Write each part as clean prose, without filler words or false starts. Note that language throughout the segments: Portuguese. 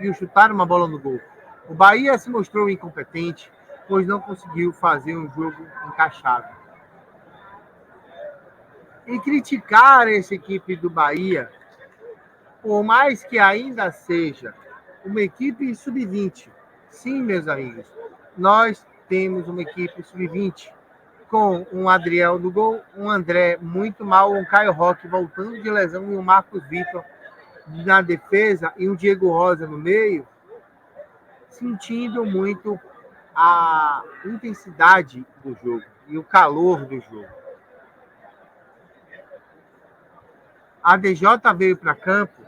conseguiu chutar uma bola no gol. O Bahia se mostrou incompetente, pois não conseguiu fazer um jogo encaixado. E criticar essa equipe do Bahia, por mais que ainda seja uma equipe sub-20, sim, meus amigos, nós temos uma equipe sub-20 com um Adriel no gol, um André muito mal, um Caio Roque voltando de lesão e um Marcos Vitor na defesa e um Diego Rosa no meio, sentindo muito a intensidade do jogo e o calor do jogo. A DJ veio para campo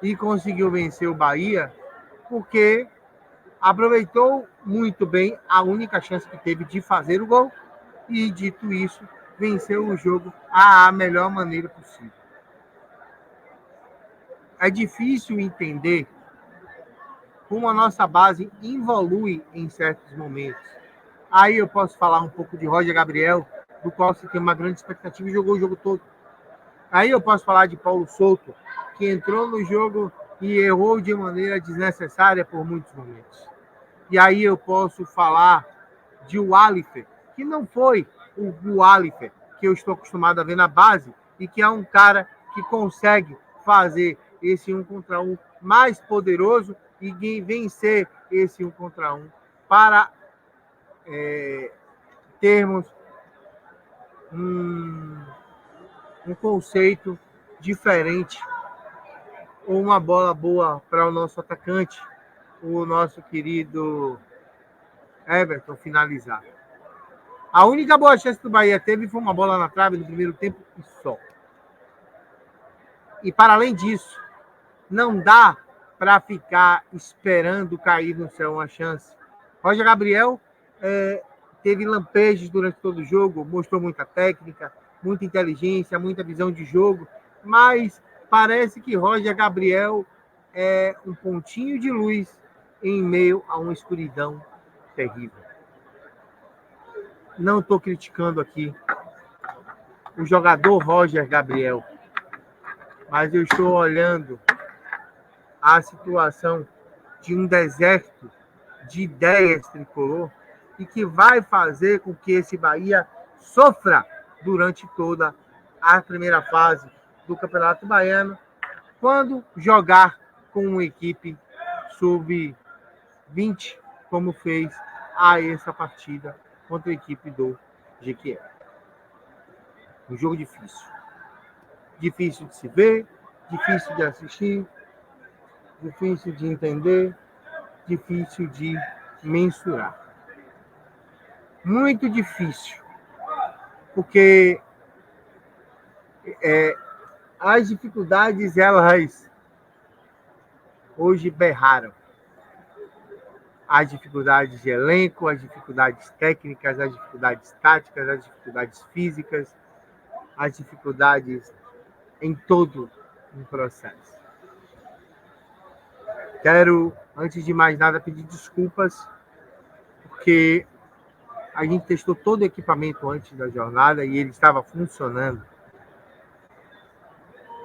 e conseguiu vencer o Bahia porque aproveitou muito bem a única chance que teve de fazer o gol e, dito isso, venceu o jogo à melhor maneira possível. É difícil entender como a nossa base evolui em certos momentos. Aí eu posso falar um pouco de Roger Gabriel, do qual se tem uma grande expectativa e jogou o jogo todo. Aí eu posso falar de Paulo Souto, que entrou no jogo e errou de maneira desnecessária por muitos momentos. E aí eu posso falar de Wallifer, que não foi o Wallifer que eu estou acostumado a ver na base e que é um cara que consegue fazer esse 1 contra 1 mais poderoso e vencer esse 1 contra 1 para termos um conceito diferente ou uma bola boa para o nosso atacante, o nosso querido Everton, finalizar. A única boa chance que o Bahia teve foi uma bola na trave no primeiro tempo e só. E para além disso, não dá para ficar esperando cair no céu uma chance. Roger Gabriel teve lampejos durante todo o jogo, mostrou muita técnica, muita inteligência, muita visão de jogo, mas parece que Roger Gabriel é um pontinho de luz em meio a uma escuridão terrível. Não estou criticando aqui o jogador Roger Gabriel, mas eu estou olhando a situação de um deserto de ideias tricolor e que vai fazer com que esse Bahia sofra durante toda a primeira fase do Campeonato Baiano, quando jogar com uma equipe sub-20, como fez a essa partida contra a equipe do Jequié. Um jogo difícil. Difícil de se ver, difícil de assistir, difícil de entender, difícil de mensurar. Muito difícil, porque as dificuldades, elas hoje berraram. As dificuldades de elenco, as dificuldades técnicas, as dificuldades táticas, as dificuldades físicas, as dificuldades em todo o processo. Quero, antes de mais nada, pedir desculpas, porque a gente testou todo o equipamento antes da jornada e ele estava funcionando.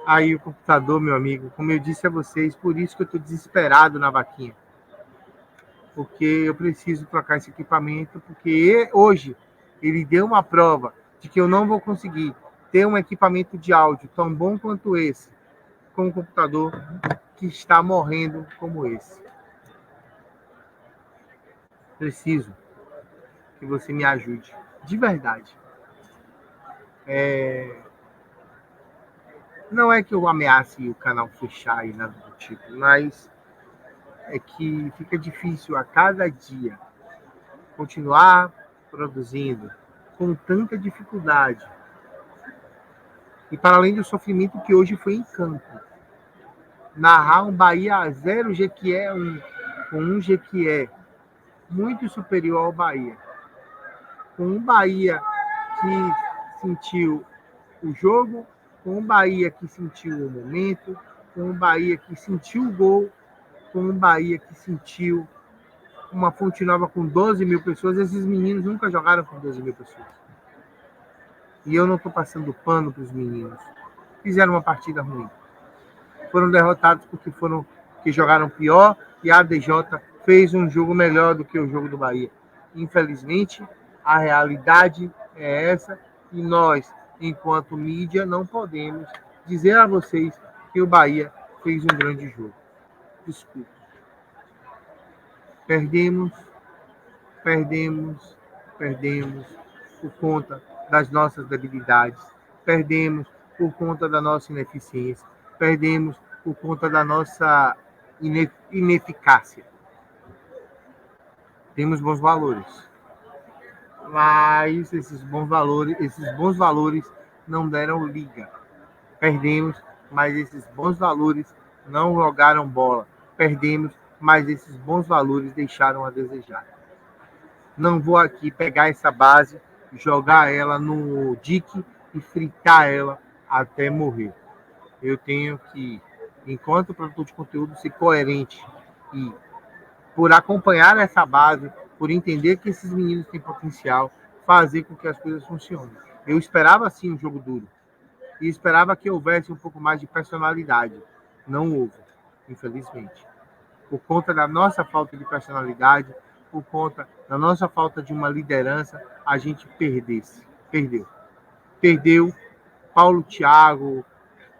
Aí o computador, meu amigo, como eu disse a vocês, por isso que eu estou desesperado na vaquinha. Porque eu preciso trocar esse equipamento, porque hoje ele deu uma prova de que eu não vou conseguir ter um equipamento de áudio tão bom quanto esse, com um computador que está morrendo como esse. Preciso que você me ajude, de verdade. Não é que eu ameace o canal fechar e nada do tipo, mas é que fica difícil a cada dia continuar produzindo com tanta dificuldade. E para além do sofrimento que hoje foi em campo, narrar um Bahia 0 Jequié 1, com um Jequié muito superior ao Bahia, com um Bahia que sentiu o jogo, com um Bahia que sentiu o momento, com um Bahia que sentiu o gol, com um Bahia que sentiu uma Fonte Nova com 12 mil pessoas. Esses meninos nunca jogaram com 12 mil pessoas. E eu não estou passando pano para os meninos. Fizeram uma partida ruim. Foram derrotados porque jogaram pior e a ADJ fez um jogo melhor do que o jogo do Bahia. Infelizmente, a realidade é essa e nós, enquanto mídia, não podemos dizer a vocês que o Bahia fez um grande jogo. Desculpe. Perdemos por conta das nossas debilidades, perdemos por conta da nossa ineficiência, perdemos por conta da nossa ineficácia. Temos bons valores, mas esses bons valores não deram liga. Perdemos, mas esses bons valores não jogaram bola. Perdemos, mas esses bons valores deixaram a desejar. Não vou aqui pegar essa base, jogar ela no dique e fritar ela até morrer. Eu tenho que, enquanto produtor de conteúdo, ser coerente e, por acompanhar essa base, por entender que esses meninos têm potencial, fazer com que as coisas funcionem. Eu esperava sim um jogo duro e esperava que houvesse um pouco mais de personalidade. Não houve, infelizmente. Por conta da nossa falta de personalidade, por conta da nossa falta de uma liderança, a gente perdeu. Perdeu Paulo Thiago,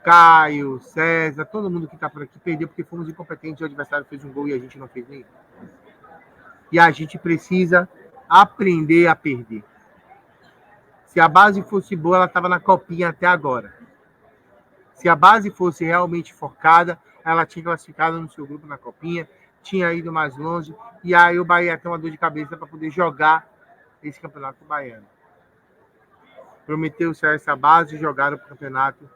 Caio, César, todo mundo que está por aqui perdeu porque fomos incompetentes, o adversário fez um gol e a gente não fez nenhum. E a gente precisa aprender a perder. Se a base fosse boa, ela estava na copinha até agora. Se a base fosse realmente focada, ela tinha classificado no seu grupo na copinha, tinha ido mais longe, e aí o Bahia tem uma dor de cabeça para poder jogar esse campeonato baiano. Prometeu-se a essa base jogar o campeonato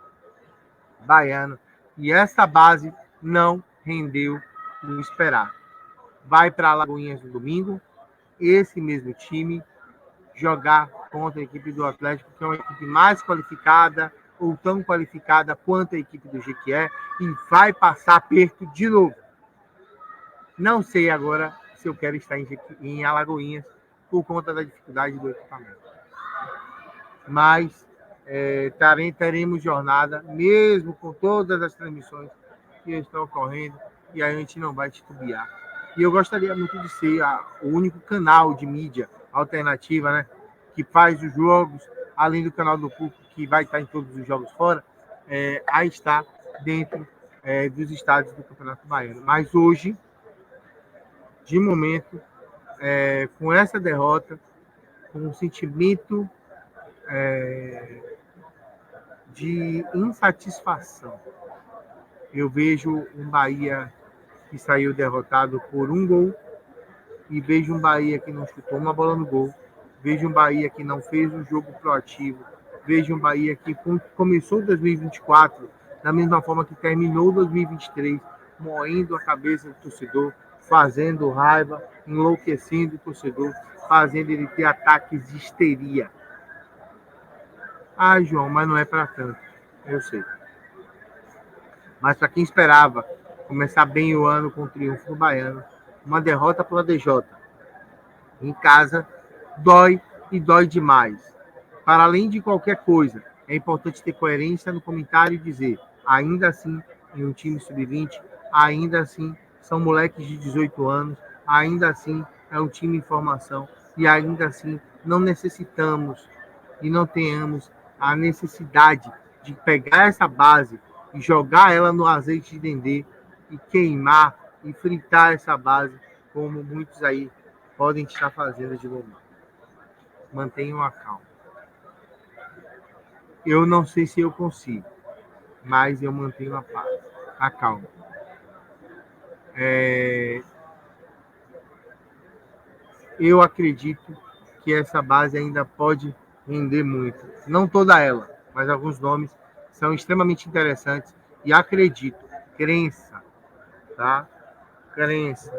baiano, e essa base não rendeu o esperado. Vai para Alagoinhas no domingo, esse mesmo time jogar contra a equipe do Atlético, que é uma equipe mais qualificada, ou tão qualificada quanto a equipe do Jequié, e vai passar perto de novo. Não sei agora se eu quero estar em Alagoinhas por conta da dificuldade do equipamento. Mas teremos jornada, mesmo com todas as transmissões que estão ocorrendo, e a gente não vai titubear. E eu gostaria muito de ser o único canal de mídia alternativa, né, que faz os jogos, além do canal do público, que vai estar em todos os jogos fora, a estar dentro dos estádios do Campeonato Baiano. Mas hoje, de momento, com essa derrota, com um sentimento de insatisfação, eu vejo um Bahia que saiu derrotado por um gol, e vejo um Bahia que não chutou uma bola no gol, vejo um Bahia que não fez um jogo proativo, vejo um Bahia que começou 2024 da mesma forma que terminou 2023, moendo a cabeça do torcedor, fazendo raiva, enlouquecendo o torcedor, fazendo ele ter ataques de histeria. Ah, João, mas não é para tanto, eu sei. Mas para quem esperava começar bem o ano com o triunfo do Baiano, uma derrota para o ADJ em casa dói e dói demais. Para além de qualquer coisa, é importante ter coerência no comentário e dizer, ainda assim, em um time sub-20, ainda assim, são moleques de 18 anos, ainda assim, é um time em formação, e ainda assim, não necessitamos e não tenhamos a necessidade de pegar essa base e jogar ela no azeite de dendê e queimar e fritar essa base, como muitos aí podem estar fazendo de novo. Mantenham a calma. Eu não sei se eu consigo, mas eu mantenho a paz, a calma. Eu acredito que essa base ainda pode render muito. Não toda ela, mas alguns nomes são extremamente interessantes e acredito, crença, tá? Crença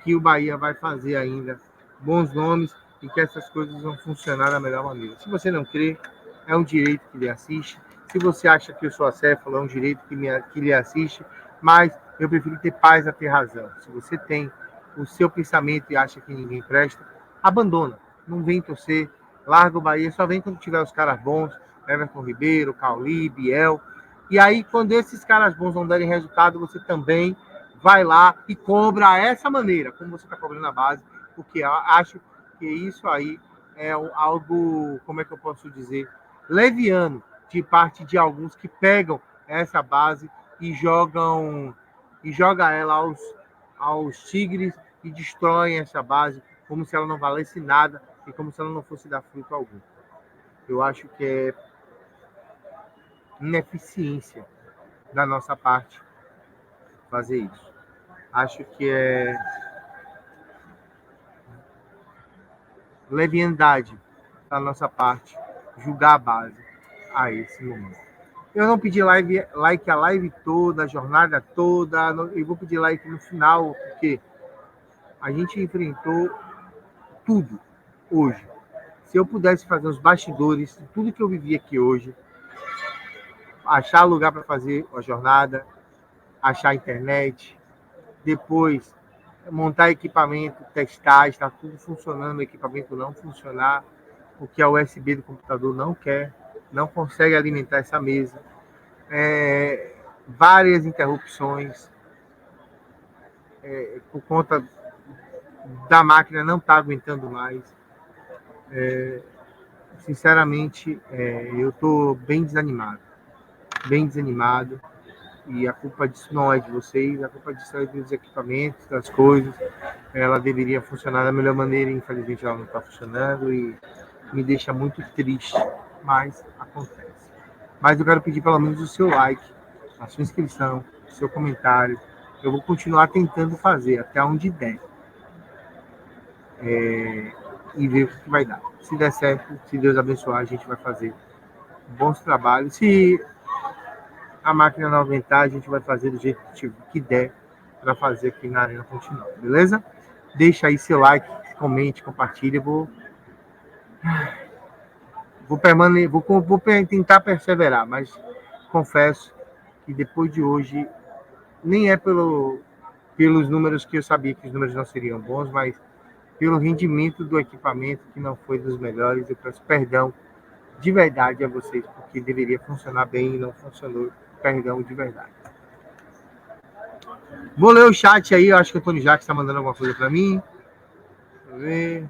que o Bahia vai fazer ainda bons nomes e que essas coisas vão funcionar da melhor maneira. Se você não crê, é um direito que lhe assiste. Se você acha que eu sou acéfalo, é um direito que lhe assiste. Mas eu prefiro ter paz a ter razão. Se você tem o seu pensamento e acha que ninguém presta, abandona. Não vem torcer, Larga o Bahia, só vem quando tiver os caras bons, Everton Ribeiro, Cauli, Biel. E aí, quando esses caras bons não derem resultado, você também vai lá e cobra essa maneira, como você está cobrando a base, porque eu acho que isso aí é algo, como é que eu posso dizer, leviano de parte de alguns que pegam essa base e joga ela aos tigres e destroem essa base como se ela não valesse nada e como se ela não fosse dar fruto algum. Eu acho que é ineficiência da nossa parte fazer isso. Acho que é leviandade da nossa parte julgar a base a esse momento. Eu não pedi like a live toda, a jornada toda, eu vou pedir like no final, porque a gente enfrentou tudo hoje. Se eu pudesse fazer os bastidores de tudo que eu vivi aqui hoje, achar lugar para fazer a jornada, achar a internet, depois montar equipamento, testar, está tudo funcionando, o equipamento não funcionar, porque a USB do computador não quer, não consegue alimentar essa mesa, várias interrupções, por conta da máquina não estar aguentando mais. Sinceramente, eu estou bem desanimado, e a culpa disso não é de vocês, a culpa disso é dos equipamentos, das coisas. Ela deveria funcionar da melhor maneira, infelizmente ela não está funcionando e me deixa muito triste, mas acontece. Mas eu quero pedir pelo menos o seu like, a sua inscrição, o seu comentário. Eu vou continuar tentando fazer até onde der. E ver o que vai dar. Se der certo, se Deus abençoar, a gente vai fazer bons trabalhos. Se a máquina não aguentar, a gente vai fazer do jeito que der para fazer aqui na Arena Continental, beleza? Deixa aí seu like, comente, compartilhe. Vou tentar perseverar, mas confesso que depois de hoje, nem é pelos números que eu sabia que os números não seriam bons, mas pelo rendimento do equipamento que não foi dos melhores. Eu peço perdão de verdade a vocês, porque deveria funcionar bem e não funcionou. Perdão de verdade. Vou ler o chat aí, eu acho que o Tony Jacques está mandando alguma coisa para mim. Deixa eu ver.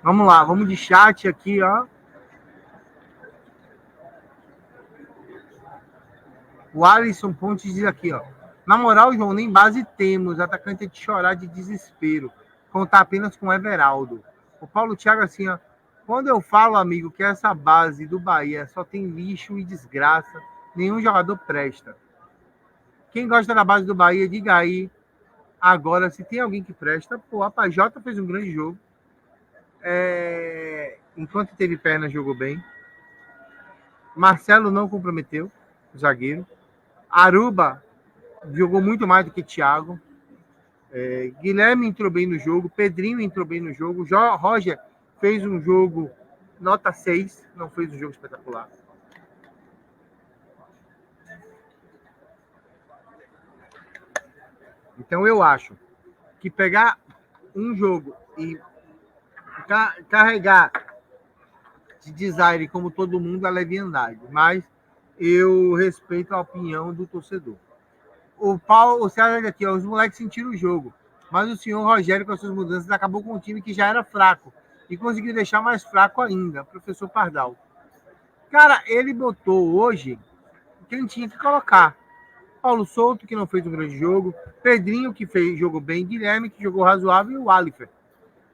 Vamos lá, vamos de chat aqui, ó. O Alisson Pontes diz aqui, ó. Na moral, João, nem base temos. Atacante é de chorar de desespero. Contar apenas com o Everaldo. O Paulo Thiago assim, ó. Quando eu falo, amigo, que essa base do Bahia só tem lixo e desgraça, nenhum jogador presta. Quem gosta da base do Bahia, diga aí. Agora, se tem alguém que presta, pô, a Pajota fez um grande jogo. Enquanto teve perna, jogou bem. Marcelo não comprometeu, o zagueiro. Aruba jogou muito mais do que Thiago. Guilherme entrou bem no jogo. Pedrinho entrou bem no jogo. Roger fez um jogo nota 6. Não fez um jogo espetacular. Então eu acho que pegar um jogo e carregar de design como todo mundo é leviandade. Mas eu respeito a opinião do torcedor. O César aqui, ó, os moleques sentiram o jogo, mas o senhor Rogério, com as suas mudanças, acabou com um time que já era fraco e conseguiu deixar mais fraco ainda, professor Pardal. Cara, ele botou hoje quem tinha que colocar. Paulo Souto, que não fez um grande jogo, Pedrinho, que jogou bem, Guilherme, que jogou razoável, e o Alifer.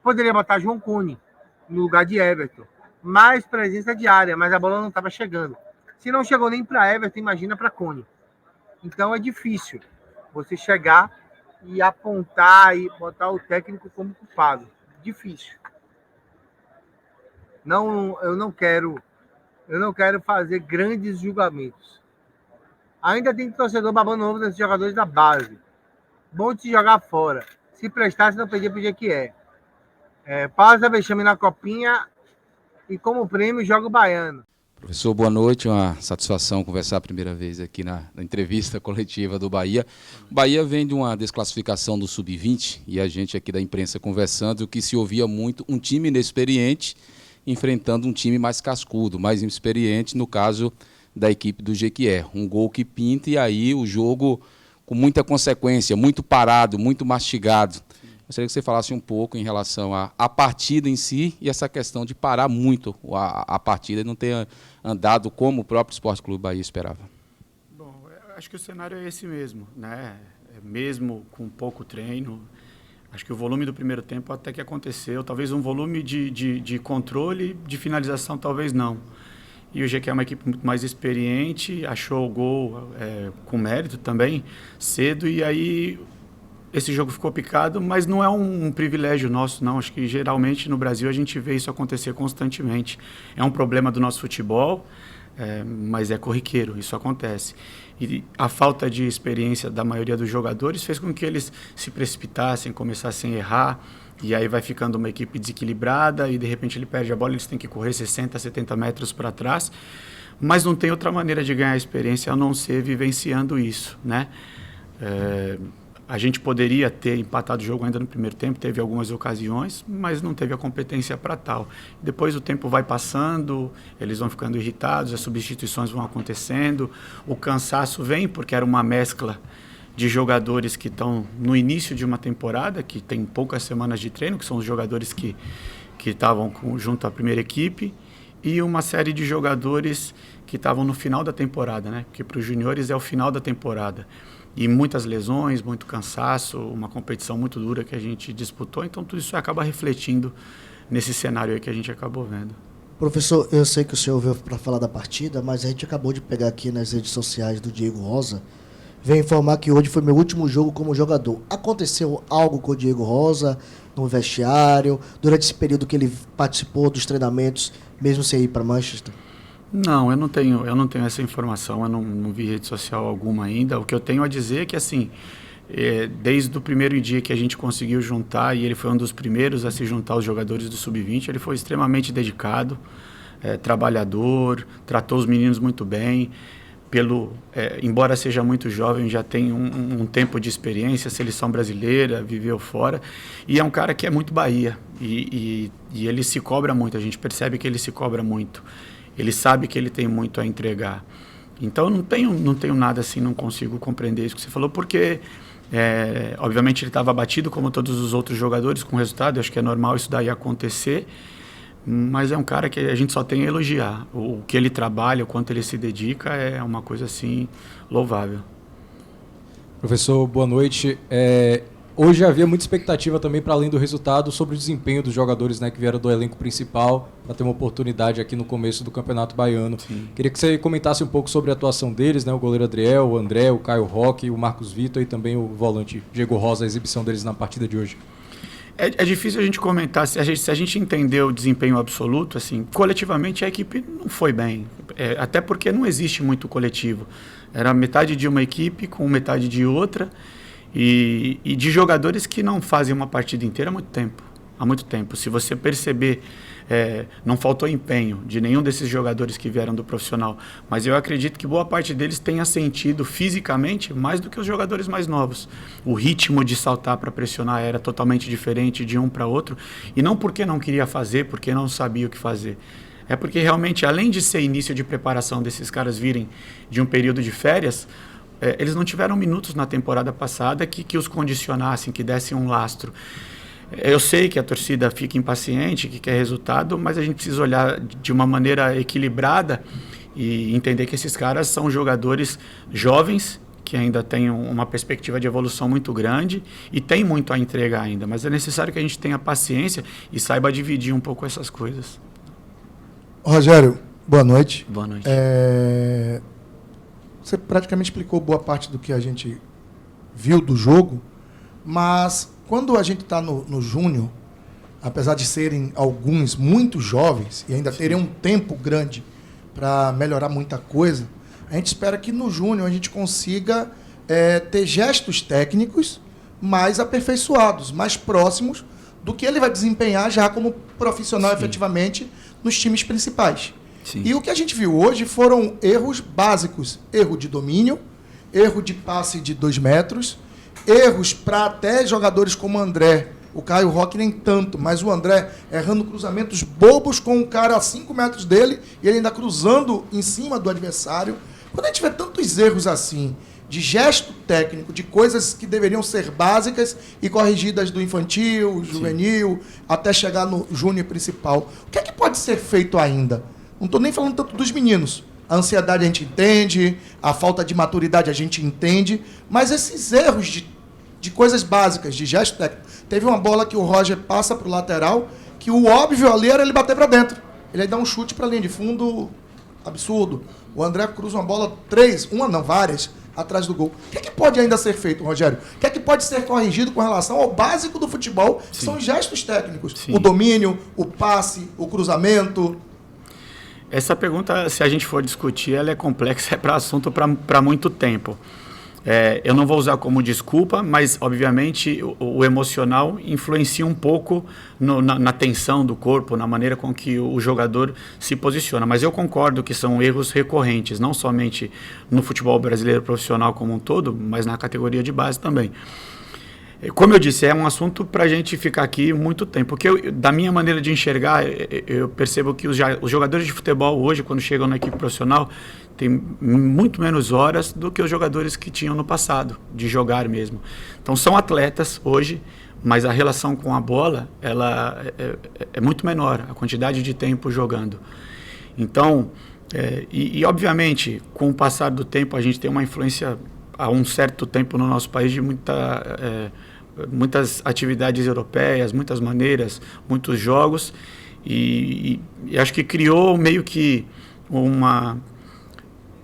Poderia botar João Cone no lugar de Everton. Mais presença de área, mas a bola não estava chegando. Se não chegou nem para Everton, imagina para Cone. Então é difícil você chegar e apontar e botar o técnico como culpado. Difícil. Eu não quero fazer grandes julgamentos. Ainda tem torcedor babando ovo desses jogadores da base. bom de se jogar fora. Se prestasse, não perdia pro Jequié. Pausa, vexame na copinha e como prêmio joga o Baiano. Professor, boa noite, uma satisfação conversar a primeira vez aqui na entrevista coletiva do Bahia. O Bahia vem de uma desclassificação do Sub-20 e a gente aqui da imprensa conversando, o que se ouvia muito, um time inexperiente enfrentando um time mais cascudo, mais experiente, no caso da equipe do Jequié. Um gol que pinta e aí o jogo com muita consequência, muito parado, muito mastigado. Gostaria que você falasse um pouco em relação à partida em si e essa questão de parar muito a partida e não ter andado como o próprio Sport Clube Bahia esperava. Bom, eu acho que o cenário é esse mesmo, né? Mesmo com pouco treino, acho que o volume do primeiro tempo até que aconteceu, talvez um volume de controle, de finalização talvez não. E o GQ é uma equipe muito mais experiente, achou o gol com mérito também, cedo, e aí esse jogo ficou picado, mas não é um privilégio nosso, não. Acho que geralmente no Brasil a gente vê isso acontecer constantemente. É um problema do nosso futebol, mas é corriqueiro, isso acontece. E a falta de experiência da maioria dos jogadores fez com que eles se precipitassem, começassem a errar, e aí vai ficando uma equipe desequilibrada e de repente ele perde a bola, eles têm que correr 60, 70 metros para trás, mas não tem outra maneira de ganhar experiência a não ser vivenciando isso, né? A gente poderia ter empatado o jogo ainda no primeiro tempo, teve algumas ocasiões, mas não teve a competência para tal. Depois o tempo vai passando, eles vão ficando irritados, as substituições vão acontecendo, o cansaço vem, porque era uma mescla de jogadores que estão no início de uma temporada, que tem poucas semanas de treino, que são os jogadores que estavam junto à primeira equipe, e uma série de jogadores que estavam no final da temporada, né? Porque para os juniores é o final da temporada. E muitas lesões, muito cansaço, uma competição muito dura que a gente disputou, então tudo isso acaba refletindo nesse cenário aí que a gente acabou vendo. Professor, eu sei que o senhor veio para falar da partida, mas a gente acabou de pegar aqui nas redes sociais do Diego Rosa, veio informar que hoje foi meu último jogo como jogador. Aconteceu algo com o Diego Rosa no vestiário, durante esse período que ele participou dos treinamentos, mesmo sem ir para Manchester? Não, eu não tenho essa informação, eu não vi rede social alguma ainda. O que eu tenho a dizer é que, assim, desde o primeiro dia que a gente conseguiu juntar, e ele foi um dos primeiros a se juntar aos jogadores do Sub-20, ele foi extremamente dedicado, trabalhador, tratou os meninos muito bem. Embora seja muito jovem, já tem um tempo de experiência, seleção brasileira, viveu fora, e é um cara que é muito Bahia, e ele se cobra muito, a gente percebe que ele se cobra muito. Ele sabe que ele tem muito a entregar. Então, não tenho nada assim, não consigo compreender isso que você falou, porque, obviamente, ele estava abatido, como todos os outros jogadores, com o resultado. Eu acho que é normal isso daí acontecer, mas é um cara que a gente só tem a elogiar. O que ele trabalha, o quanto ele se dedica, é uma coisa, assim, louvável. Professor, boa noite. Hoje havia muita expectativa também, para além do resultado, sobre o desempenho dos jogadores, né, que vieram do elenco principal, para ter uma oportunidade aqui no começo do Campeonato Baiano. Sim. Queria que você comentasse um pouco sobre a atuação deles, né, o goleiro Adriel, o André, o Caio Roque, o Marcos Vitor e também o volante Diego Rosa, a exibição deles na partida de hoje. É difícil a gente comentar, se a gente entender o desempenho absoluto, assim, coletivamente a equipe não foi bem, até porque não existe muito coletivo. Era metade de uma equipe com metade de outra, e de jogadores que não fazem uma partida inteira há muito tempo. Se você perceber, não faltou empenho de nenhum desses jogadores que vieram do profissional, mas eu acredito que boa parte deles tenha sentido fisicamente mais do que os jogadores mais novos. O ritmo de saltar para pressionar era totalmente diferente de um para outro, e não porque não queria fazer, porque não sabia o que fazer. É porque realmente, além de ser início de preparação desses caras virem de um período de férias, eles não tiveram minutos na temporada passada que os condicionassem, que dessem um lastro. Eu sei que a torcida fica impaciente, que quer resultado, mas a gente precisa olhar de uma maneira equilibrada e entender que esses caras são jogadores jovens, que ainda têm uma perspectiva de evolução muito grande e tem muito a entregar ainda, mas é necessário que a gente tenha paciência e saiba dividir um pouco essas coisas. Rogério, boa noite. Boa noite. Você praticamente explicou boa parte do que a gente viu do jogo, mas quando a gente está no júnior, apesar de serem alguns muito jovens e ainda terem um tempo grande para melhorar muita coisa, a gente espera que no júnior a gente consiga ter gestos técnicos mais aperfeiçoados, mais próximos do que ele vai desempenhar já como profissional efetivamente nos times principais. Sim. E o que a gente viu hoje foram erros básicos. Erro de domínio, erro de passe de 2 metros, erros para até jogadores como o André, o Caio Roque nem tanto, mas o André errando cruzamentos bobos com um cara a 5 metros dele e ele ainda cruzando em cima do adversário. Quando a gente vê tantos erros assim, de gesto técnico, de coisas que deveriam ser básicas e corrigidas do infantil, juvenil, até chegar no júnior principal, o que é que pode ser feito ainda? Não estou nem falando tanto dos meninos. A ansiedade a gente entende, a falta de maturidade a gente entende, mas esses erros de coisas básicas, de gesto técnico. Teve uma bola que o Roger passa para o lateral, que o óbvio ali era ele bater para dentro. Ele aí dá um chute para a linha de fundo absurdo. O André cruza uma bola, várias, atrás do gol. O que é que pode ainda ser feito, Rogério? O que é que pode ser corrigido com relação ao básico do futebol, que são os gestos técnicos? Sim. O domínio, o passe, o cruzamento. Essa pergunta, se a gente for discutir, ela é complexa, é para assunto para muito tempo. Eu não vou usar como desculpa, mas, obviamente, o emocional influencia um pouco na tensão do corpo, na maneira com que o jogador se posiciona. Mas eu concordo que são erros recorrentes, não somente no futebol brasileiro profissional como um todo, mas na categoria de base também. Como eu disse, é um assunto para a gente ficar aqui muito tempo. Porque, da minha maneira de enxergar, eu percebo que os jogadores de futebol hoje, quando chegam na equipe profissional, têm muito menos horas do que os jogadores que tinham no passado, de jogar mesmo. Então, são atletas hoje, mas a relação com a bola ela é muito menor, a quantidade de tempo jogando. Então, obviamente, com o passar do tempo, a gente tem uma influência há um certo tempo no nosso país de muitas atividades europeias, muitas maneiras, muitos jogos, e acho que criou meio que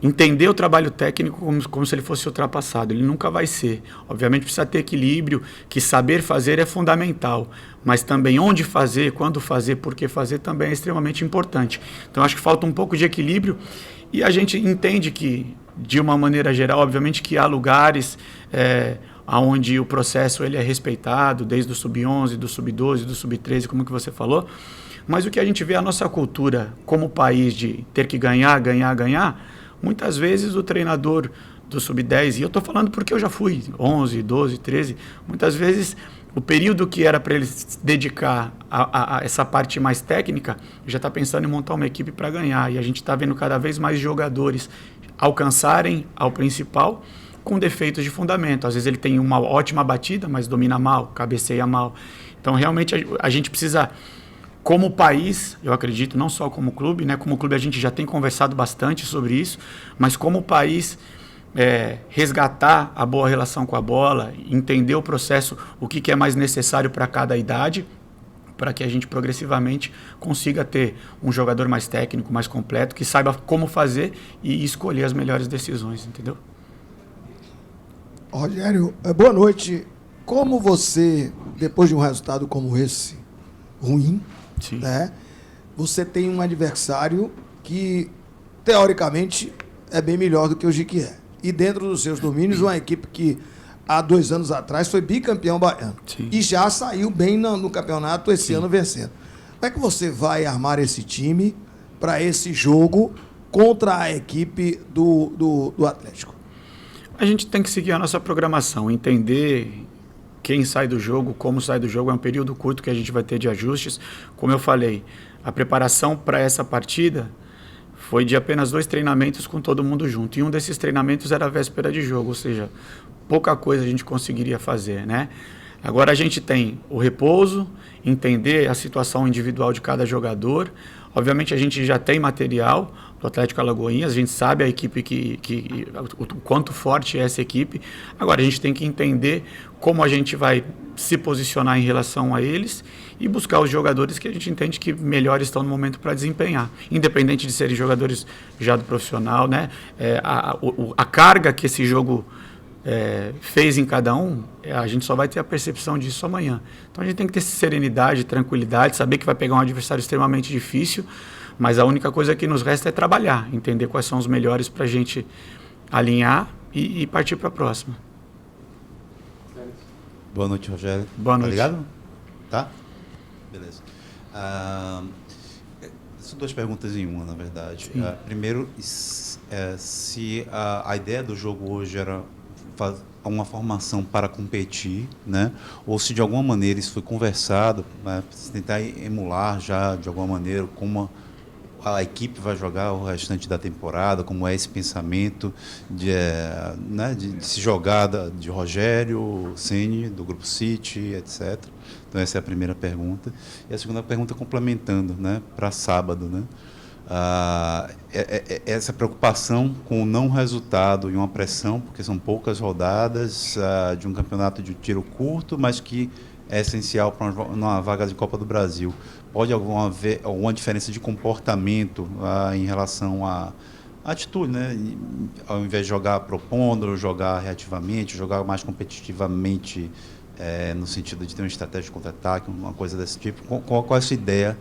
entender o trabalho técnico como se ele fosse ultrapassado. Ele nunca vai ser. Obviamente precisa ter equilíbrio, que saber fazer é fundamental, mas também onde fazer, quando fazer, por que fazer também é extremamente importante. Então acho que falta um pouco de equilíbrio e a gente entende que, de uma maneira geral, obviamente que há lugares onde o processo ele é respeitado, desde o sub-11, do sub-12, do sub-13, como que você falou, mas o que a gente vê a nossa cultura como país de ter que ganhar, muitas vezes o treinador do sub-10, e eu estou falando porque eu já fui 11, 12, 13, muitas vezes o período que era para ele se dedicar a essa parte mais técnica, já está pensando em montar uma equipe para ganhar, e a gente está vendo cada vez mais jogadores alcançarem ao principal com defeitos de fundamento. Às vezes ele tem uma ótima batida, mas domina mal, cabeceia mal. Então realmente a gente precisa, como país, eu acredito, não só como clube, né? Como clube a gente já tem conversado bastante sobre isso, mas como país, resgatar a boa relação com a bola, entender o processo, o que é mais necessário para cada idade, para que a gente progressivamente consiga ter um jogador mais técnico, mais completo, que saiba como fazer e escolher as melhores decisões, entendeu? Rogério, boa noite. Como você, depois de um resultado como esse, ruim, né, você tem um adversário que, teoricamente, é bem melhor do que o Jequié. E dentro dos seus domínios, uma equipe que, há 2 anos atrás, foi bicampeão baiano. Sim. E já saiu bem no campeonato esse ano vencendo. Como é que você vai armar esse time para esse jogo contra a equipe do Atlético? A gente tem que seguir a nossa programação, entender quem sai do jogo, como sai do jogo. É um período curto que a gente vai ter de ajustes. Como eu falei, a preparação para essa partida foi de apenas 2 treinamentos com todo mundo junto. E um desses treinamentos era a véspera de jogo, ou seja, pouca coisa a gente conseguiria fazer, né? Agora a gente tem o repouso, entender a situação individual de cada jogador. Obviamente a gente já tem material do Atlético Alagoinhas, a gente sabe a equipe o quanto forte é essa equipe. Agora a gente tem que entender como a gente vai se posicionar em relação a eles e buscar os jogadores que a gente entende que melhor estão no momento para desempenhar, independente de serem jogadores já do profissional, né? A carga que esse jogo fez em cada um, a gente só vai ter a percepção disso amanhã. Então a gente tem que ter serenidade, tranquilidade, saber que vai pegar um adversário extremamente difícil, mas a única coisa que nos resta é trabalhar, entender quais são os melhores para a gente alinhar e partir para a próxima. Boa noite, Rogério. Boa noite. Tá ligado? Tá? Beleza. São duas perguntas em uma, na verdade. Primeiro, se a ideia do jogo hoje era uma formação para competir, né? Ou se de alguma maneira isso foi conversado, né? Tentar emular já de alguma maneira como a equipe vai jogar o restante da temporada, como é esse pensamento de se jogar de Rogério Ceni, do Grupo City, etc. Então essa é a primeira pergunta. E a segunda pergunta complementando, né, para sábado, né? Essa preocupação com o não resultado e uma pressão, porque são poucas rodadas de um campeonato de tiro curto, mas que é essencial para uma vaga de Copa do Brasil. Pode haver alguma diferença de comportamento em relação à atitude, né? Ao invés de jogar propondo, jogar reativamente, jogar mais competitivamente, no sentido de ter uma estratégia de contra-ataque, uma coisa desse tipo. Qual é a sua ideia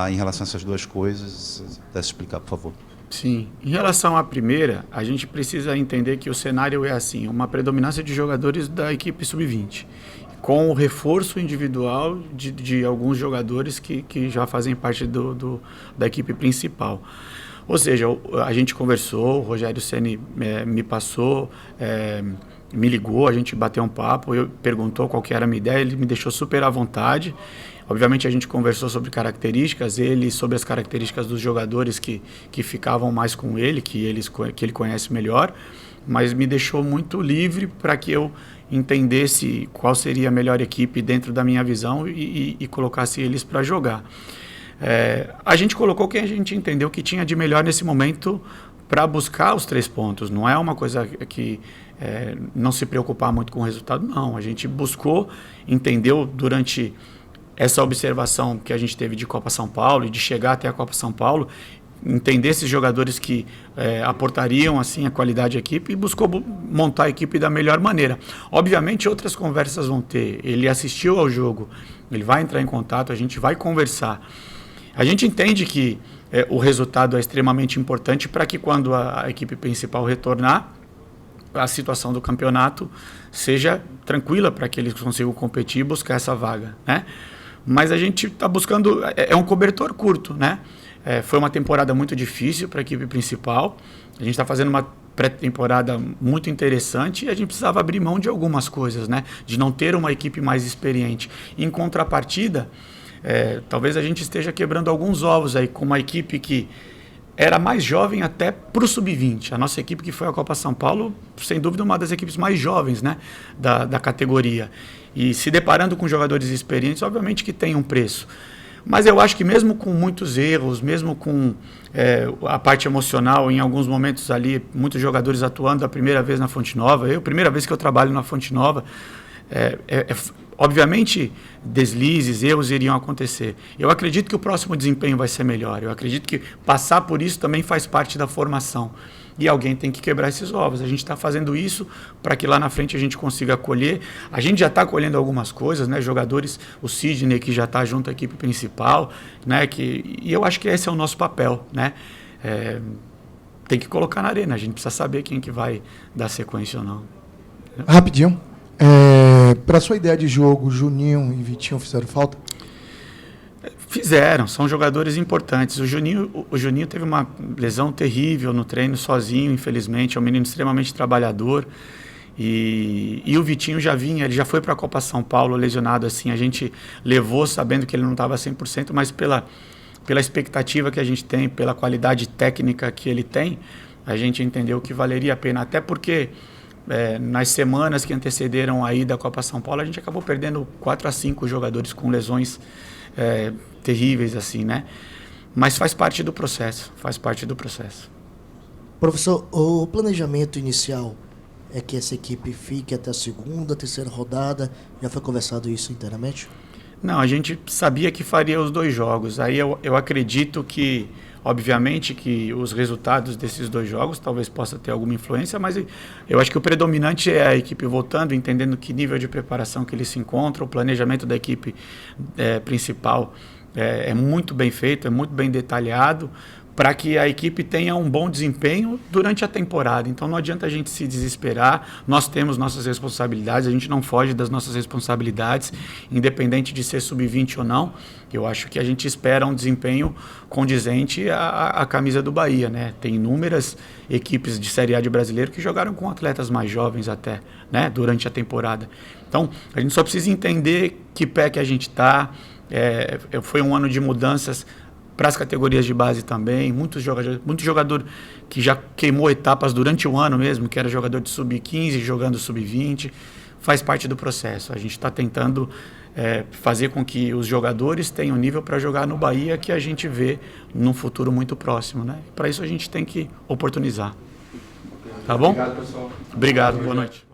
em relação a essas duas coisas? Se pudesse explicar, por favor. Sim. Em relação à primeira, a gente precisa entender que o cenário é assim, uma predominância de jogadores da equipe sub-20, com o reforço individual de alguns jogadores que já fazem parte da equipe principal. Ou seja, a gente conversou, o Rogério Ceni me passou, me ligou, a gente bateu um papo, perguntou qual que era a minha ideia, ele me deixou super à vontade. Obviamente a gente conversou sobre características, ele sobre as características dos jogadores que ficavam mais com ele, que ele conhece melhor, mas me deixou muito livre para que eu entendesse qual seria a melhor equipe dentro da minha visão e colocasse eles para jogar. A gente colocou quem a gente entendeu que tinha de melhor nesse momento para buscar os 3 pontos. Não é uma coisa que não se preocupar muito com o resultado, não. A gente buscou, entendeu durante essa observação que a gente teve de Copa São Paulo e de chegar até a Copa São Paulo, entender esses jogadores que aportariam assim a qualidade da equipe e buscou montar a equipe da melhor maneira. Obviamente outras conversas vão ter. Ele assistiu ao jogo, ele vai entrar em contato, a gente vai conversar. A gente entende que o resultado é extremamente importante para que quando a equipe principal retornar, a situação do campeonato seja tranquila para que eles consigam competir e buscar essa vaga, né? Mas a gente está buscando, um cobertor curto, né? Foi uma temporada muito difícil para a equipe principal. A gente está fazendo uma pré-temporada muito interessante e a gente precisava abrir mão de algumas coisas, né? De não ter uma equipe mais experiente. Em contrapartida, talvez a gente esteja quebrando alguns ovos aí com uma equipe que era mais jovem até para o sub-20. A nossa equipe que foi a Copa São Paulo, sem dúvida, uma das equipes mais jovens, né, da categoria. E se deparando com jogadores experientes, obviamente que tem um preço. Mas eu acho que mesmo com muitos erros, mesmo com a parte emocional, em alguns momentos ali, muitos jogadores atuando a primeira vez na Fonte Nova, primeira vez que eu trabalho na Fonte Nova, obviamente deslizes, erros iriam acontecer. Eu acredito que o próximo desempenho vai ser melhor. Eu acredito que passar por isso também faz parte da formação. E alguém tem que quebrar esses ovos. A gente está fazendo isso para que lá na frente a gente consiga colher. A gente já está colhendo algumas coisas, né? Jogadores, o Sidney que já está junto à equipe principal, né? E eu acho que esse é o nosso papel, né? Tem que colocar na arena. A gente precisa saber quem que vai dar sequência ou não. Rapidinho. Para sua ideia de jogo, Juninho e Vitinho fizeram falta? Fizeram, são jogadores importantes. O Juninho teve uma lesão terrível no treino sozinho, infelizmente. É um menino extremamente trabalhador. E o Vitinho ele já foi para a Copa São Paulo lesionado assim. A gente levou sabendo que ele não estava 100%, mas pela expectativa que a gente tem, pela qualidade técnica que ele tem, a gente entendeu que valeria a pena. Até porque nas semanas que antecederam a ida da Copa São Paulo, a gente acabou perdendo 4 a 5 jogadores com lesões terríveis, assim, né? Mas faz parte do processo, Professor, o planejamento inicial é que essa equipe fique até a segunda, terceira rodada? Já foi conversado isso internamente? Não, a gente sabia que faria os 2 jogos. Aí eu acredito que, obviamente, que os resultados desses 2 jogos talvez possa ter alguma influência, mas eu acho que o predominante é a equipe voltando, entendendo que nível de preparação que eles se encontram, o planejamento da equipe principal é muito bem feito, é muito bem detalhado, para que a equipe tenha um bom desempenho durante a temporada. Então não adianta a gente se desesperar, nós temos nossas responsabilidades, a gente não foge das nossas responsabilidades, independente de ser sub-20 ou não. Eu acho que a gente espera um desempenho condizente à camisa do Bahia, né? Tem inúmeras equipes de Série A de brasileiro que jogaram com atletas mais jovens até, né? Durante a temporada. Então a gente só precisa entender que pé que a gente está. Foi um ano de mudanças para as categorias de base também, muito jogador que já queimou etapas durante o ano mesmo, que era jogador de sub-15 jogando sub-20, faz parte do processo. A gente está tentando fazer com que os jogadores tenham nível para jogar no Bahia, que a gente vê num futuro muito próximo, né? Para isso a gente tem que oportunizar. Tá bom? Obrigado, pessoal. Obrigado, boa noite.